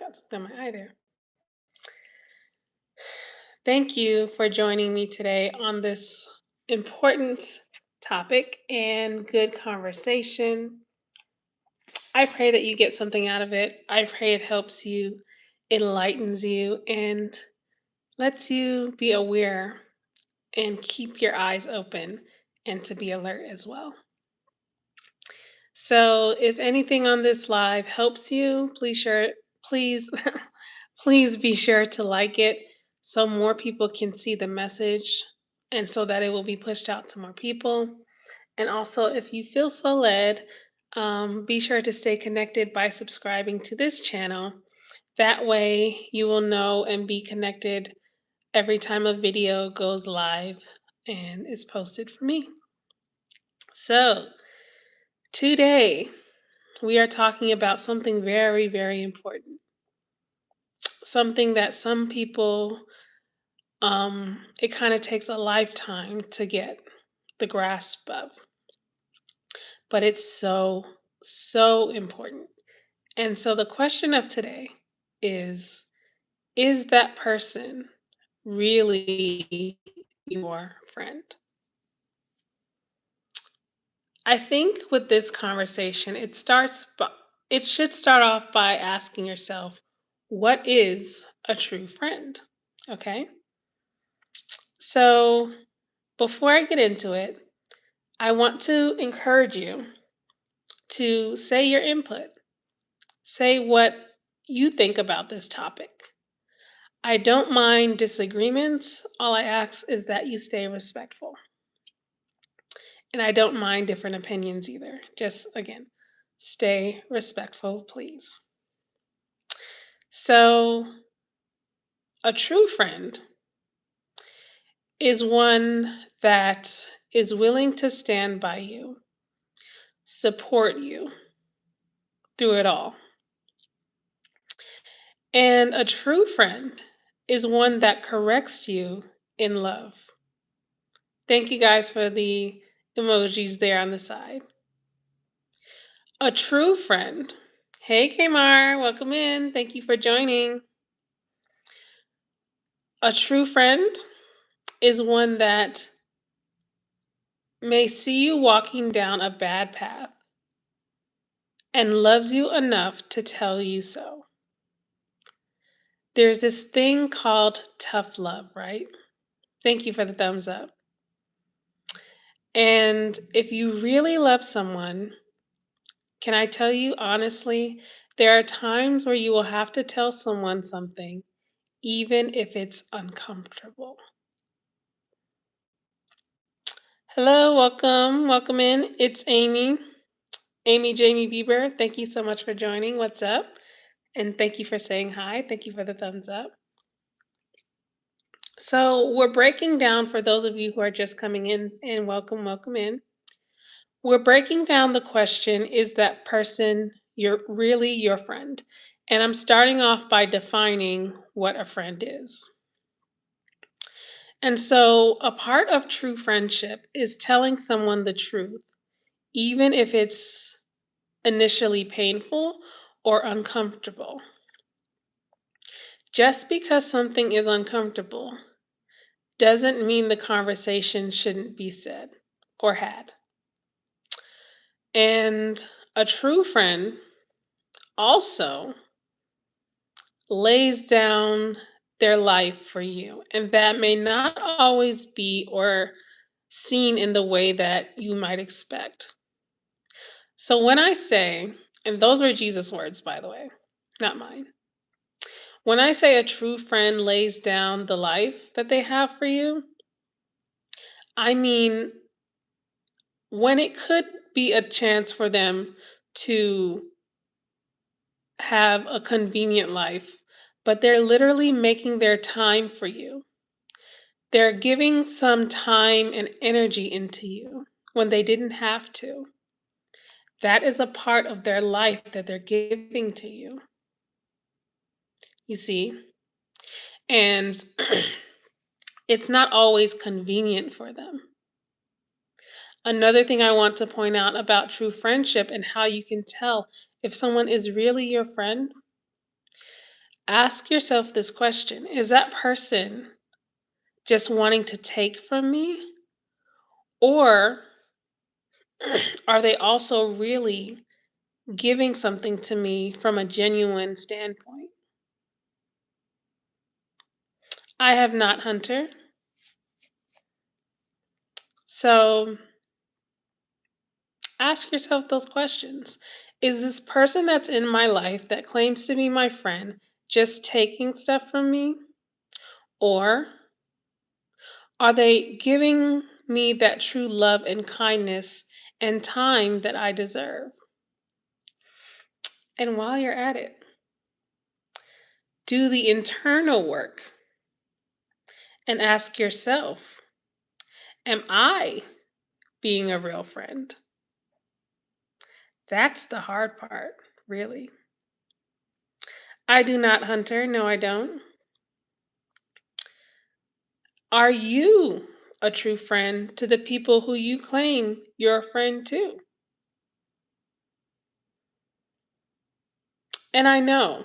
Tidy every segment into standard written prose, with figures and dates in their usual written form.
got something in my eye there. Thank you for joining me today on this important topic and good conversation. I pray that you get something out of it. I pray it helps you, enlightens you, and lets you be aware and keep your eyes open and to be alert as well. So, if anything on this live helps you, please please be sure to like it so more people can see the message and so that it will be pushed out to more people. And also, if you feel so led, be sure to stay connected by subscribing to this channel. That way, you will know and be connected every time a video goes live and is posted for me. So, today we are talking about something very, very important. Something that some people, it kind of takes a lifetime to get the grasp of, but it's so, so important. And so the question of today is that person really your friend? I think with this conversation, it should start off by asking yourself, what is a true friend? Okay? So, before I get into it, I want to encourage you to say your input. Say what you think about this topic. I don't mind disagreements. All I ask is that you stay respectful. And I don't mind different opinions either. Just again, stay respectful, please. So, a true friend is one that is willing to stand by you, support you through it all. And a true friend is one that corrects you in love. Thank you guys for the emojis there on the side. A true friend. Hey, Kmar, welcome in. Thank you for joining. A true friend is one that may see you walking down a bad path and loves you enough to tell you so. There's this thing called tough love, right? Thank you for the thumbs up. And if you really love someone, can I tell you honestly, there are times where you will have to tell someone something, even if it's uncomfortable. Hello, welcome, welcome in. It's Amy, Amy Jamie Bieber. Thank you so much for joining. What's up? And thank you for saying hi. Thank you for the thumbs up. So, we're breaking down for those of you who are just coming in, and welcome, welcome in. We're breaking down the question, is that person really your friend? And I'm starting off by defining what a friend is. And so, a part of true friendship is telling someone the truth, even if it's initially painful or uncomfortable. Just because something is uncomfortable doesn't mean the conversation shouldn't be said or had. And a true friend also lays down their life for you, and that may not always be or seen in the way that you might expect. So when I say, and those were Jesus' words, by the way, not mine. When I say a true friend lays down the life that they have for you, I mean when it could be a chance for them to have a convenient life, but they're literally making their time for you. They're giving some time and energy into you when they didn't have to. That is a part of their life that they're giving to you. You see? And it's not always convenient for them. Another thing I want to point out about true friendship and how you can tell if someone is really your friend Ask yourself this question: is that person just wanting to take from me? Or are they also really giving something to me from a genuine standpoint? I have not, Hunter. So ask yourself those questions. Is this person that's in my life that claims to be my friend just taking stuff from me? Or are they giving me that true love and kindness and time that I deserve? And while you're at it, do the internal work and ask yourself, am I being a real friend? That's the hard part, really. I do not, Hunter. No, I don't. Are you a true friend to the people who you claim you're a friend to? And I know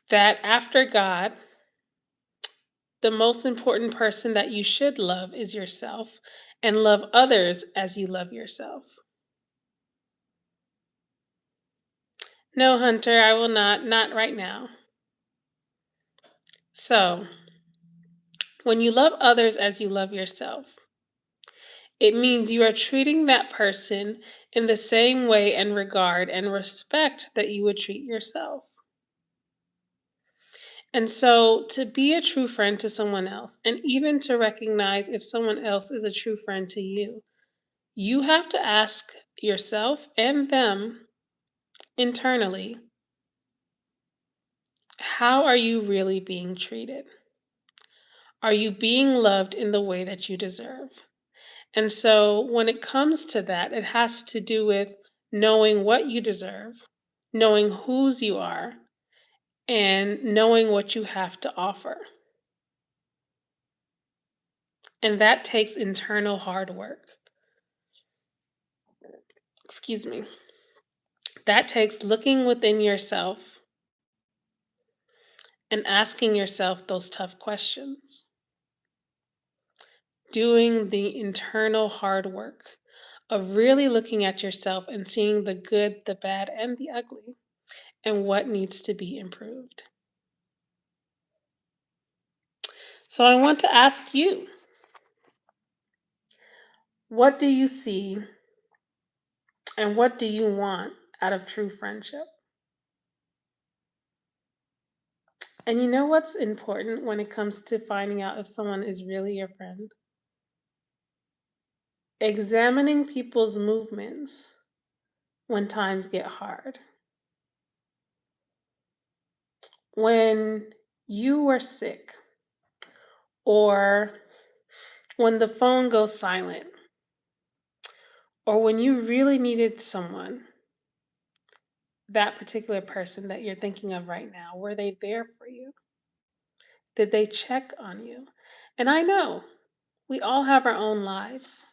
that after God, the most important person that you should love is yourself and love others as you love yourself. No, Hunter, I will not, not right now. So, when you love others as you love yourself, it means you are treating that person in the same way and regard and respect that you would treat yourself. And so, to be a true friend to someone else, and even to recognize if someone else is a true friend to you, you have to ask yourself and them internally, how are you really being treated? Are you being loved in the way that you deserve? And so, when it comes to that, it has to do with knowing what you deserve, knowing whose you are, and knowing what you have to offer. And that takes internal hard work. Excuse me. That takes looking within yourself and asking yourself those tough questions, doing the internal hard work of really looking at yourself and seeing the good, the bad, and the ugly, and what needs to be improved. So, I want to ask you, what do you see and what do you want out of true friendship? And you know what's important when it comes to finding out if someone is really your friend? Examining people's movements when times get hard. When you were sick, or when the phone goes silent, or when you really needed someone, that particular person that you're thinking of right now, were they there for you? Did they check on you? And I know we all have our own lives,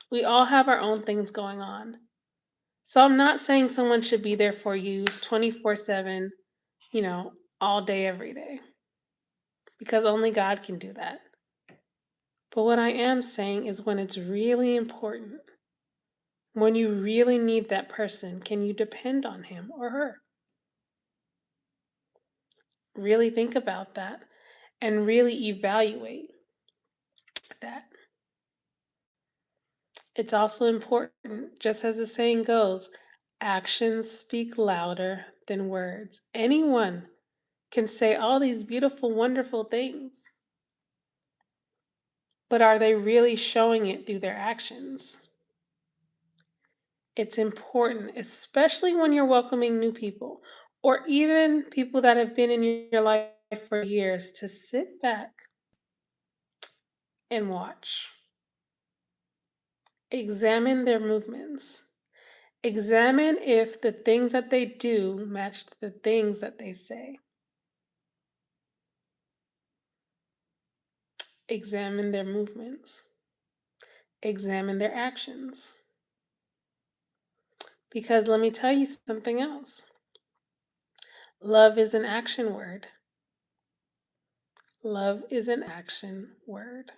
we all have our own things going on. So I'm not saying someone should be there for you 24/7, you know, all day, every day, because only God can do that. But what I am saying is when it's really important, when you really need that person, can you depend on him or her? Really think about that and really evaluate that. It's also important, just as the saying goes, actions speak louder than words. Anyone can say all these beautiful, wonderful things, but are they really showing it through their actions? It's important, especially when you're welcoming new people or even people that have been in your life for years, to sit back and watch. Examine their movements. Examine if the things that they do match the things that they say. Examine their movements. Examine their actions. Because let me tell you something else. Love is an action word. Love is an action word.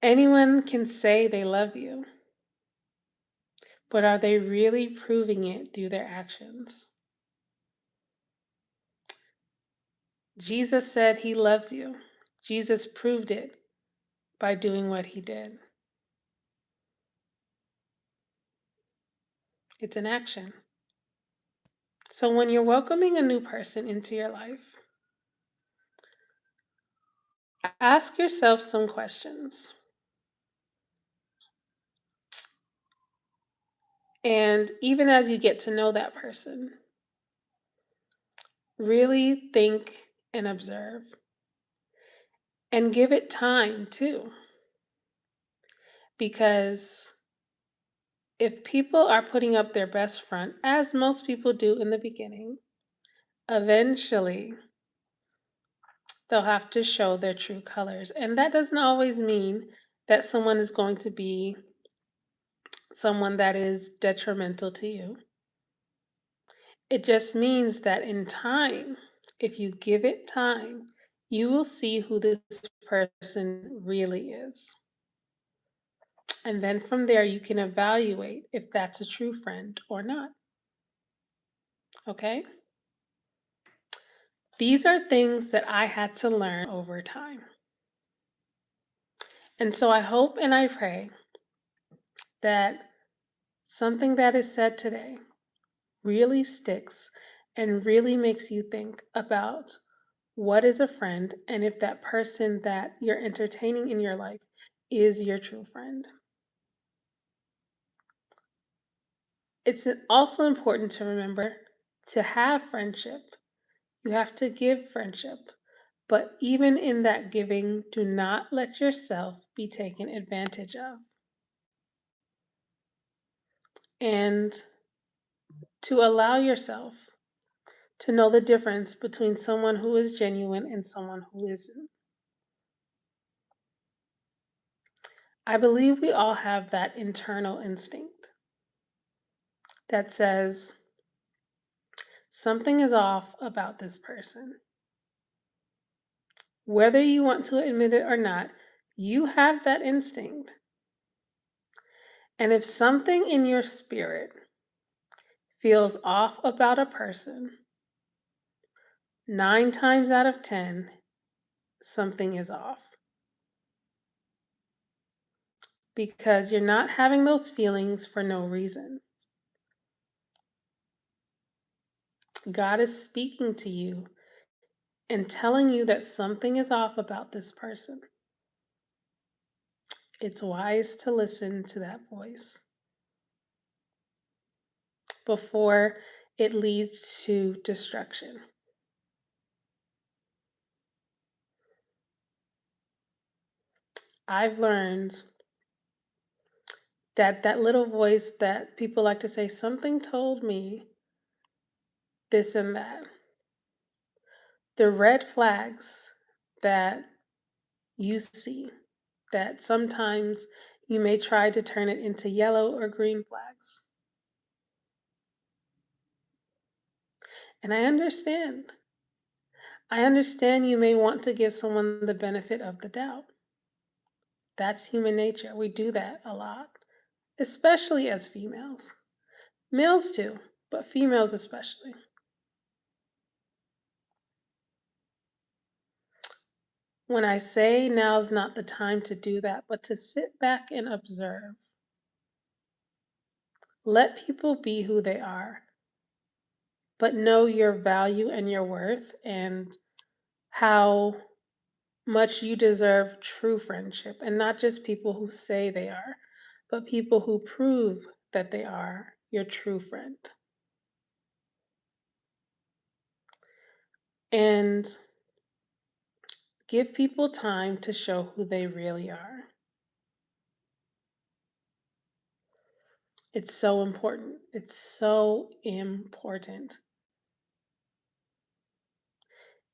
Anyone can say they love you, but are they really proving it through their actions? Jesus said he loves you. Jesus proved it by doing what he did. It's an action. So when you're welcoming a new person into your life, ask yourself some questions. And even as you get to know that person, really think and observe and give it time too. Because if people are putting up their best front, as most people do in the beginning, eventually they'll have to show their true colors. And that doesn't always mean that someone is going to be someone that is detrimental to you. It just means that in time, if you give it time, you will see who this person really is. And then from there, you can evaluate if that's a true friend or not. Okay? These are things that I had to learn over time. And so I hope and I pray that something that is said today really sticks and really makes you think about what is a friend and if that person that you're entertaining in your life is your true friend. It's also important to remember to have friendship. You have to give friendship. But even in that giving, do not let yourself be taken advantage of. And to allow yourself to know the difference between someone who is genuine and someone who isn't. I believe we all have that internal instinct that says something is off about this person. Whether you want to admit it or not, you have that instinct. And if something in your spirit feels off about a person, 9 times out of 10, something is off. Because you're not having those feelings for no reason. God is speaking to you and telling you that something is off about this person. It's wise to listen to that voice before it leads to destruction. I've learned that that little voice that people like to say, something told me this and that. The red flags that you see, that sometimes you may try to turn it into yellow or green flags. And I understand. I understand you may want to give someone the benefit of the doubt. That's human nature. We do that a lot, especially as females. Males too, but females especially. When I say now's not the time to do that, but to sit back and observe, let people be who they are, but know your value and your worth and how much you deserve true friendship, and not just people who say they are, but people who prove that they are your true friend. And give people time to show who they really are. It's so important. It's so important.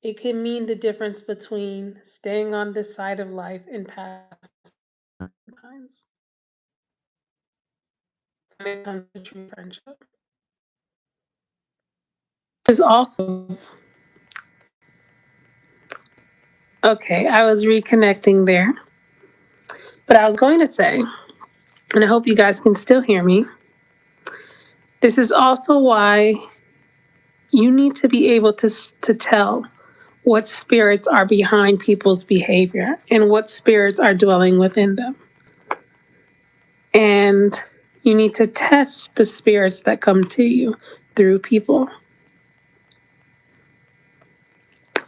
It can mean the difference between staying on this side of life and past times when it comes to true friendship. is also okay. I was reconnecting there, but I was going to say, and I hope you guys can still hear me. This is also why you need to be able to tell what spirits are behind people's behavior and what spirits are dwelling within them. And you need to test the spirits that come to you through people.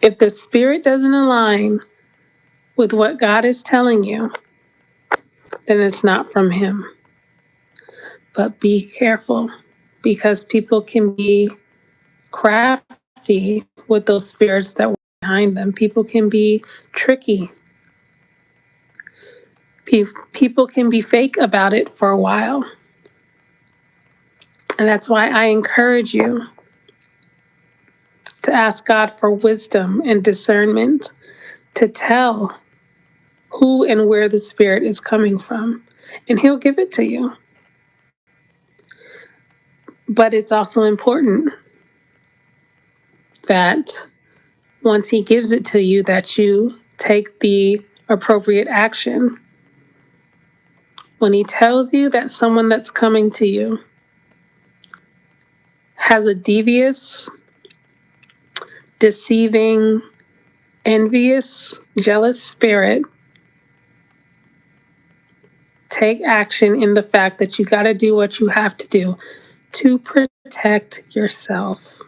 If the spirit doesn't align with what God is telling you, then it's not from Him. But be careful, because people can be crafty with those spirits that were behind them. People can be tricky. People can be fake about it for a while. And that's why I encourage you to ask God for wisdom and discernment to tell who and where the Spirit is coming from. And He'll give it to you. But it's also important that once He gives it to you, that you take the appropriate action. When He tells you that someone that's coming to you has a devious, deceiving, envious, jealous spirit, take action in the fact that you got to do what you have to do to protect yourself.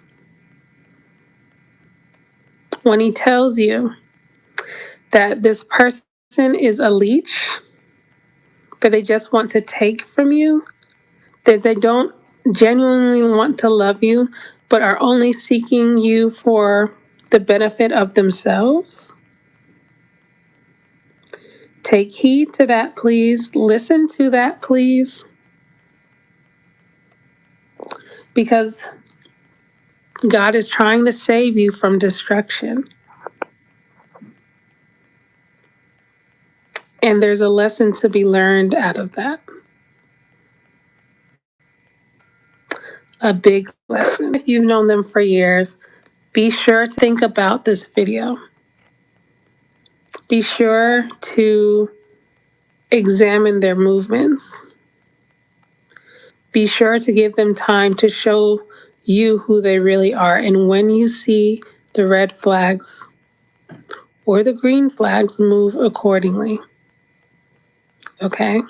When He tells you that this person is a leech, that they just want to take from you, that they don't genuinely want to love you, but are only seeking you for the benefit of themselves, take heed to that, please. Listen to that, please. Because God is trying to save you from destruction. And there's a lesson to be learned out of that. A big lesson. If you've known them for years, be sure to think about this video. Be sure to examine their movements. Be sure to give them time to show you who they really are. And when you see the red flags or the green flags, move accordingly. Okay?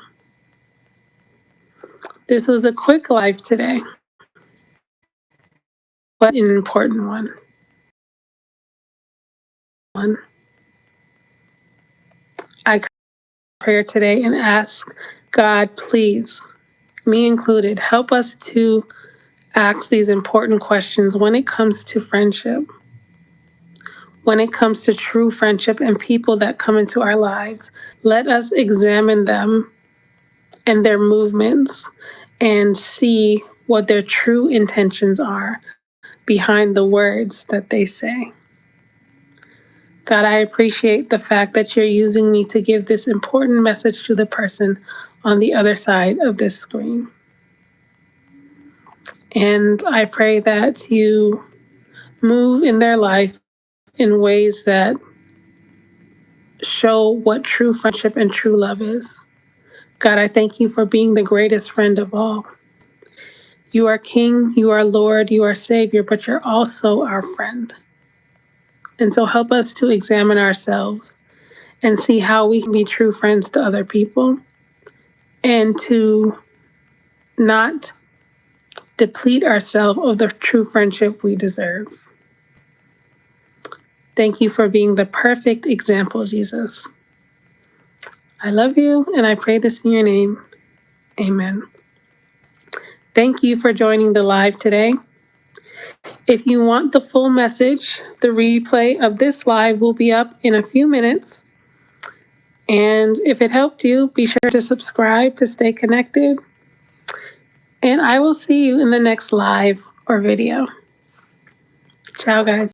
This was a quick live today, but an important one. I prayer today and ask God, please, me included, help us to ask these important questions when it comes to friendship, when it comes to true friendship and people that come into our lives. Let us examine them and their movements and see what their true intentions are behind the words that they say. God, I appreciate the fact that you're using me to give this important message to the person on the other side of this screen. And I pray that you move in their life in ways that show what true friendship and true love is. God, I thank you for being the greatest friend of all. You are King, you are Lord, you are Savior, but you're also our friend. And so help us to examine ourselves and see how we can be true friends to other people and to not deplete ourselves of the true friendship we deserve. Thank you for being the perfect example, Jesus. I love you, and I pray this in your name. Amen. Thank you for joining the live today. If you want the full message, the replay of this live will be up in a few minutes. And if it helped you, be sure to subscribe to stay connected. And I will see you in the next live or video. Ciao, guys.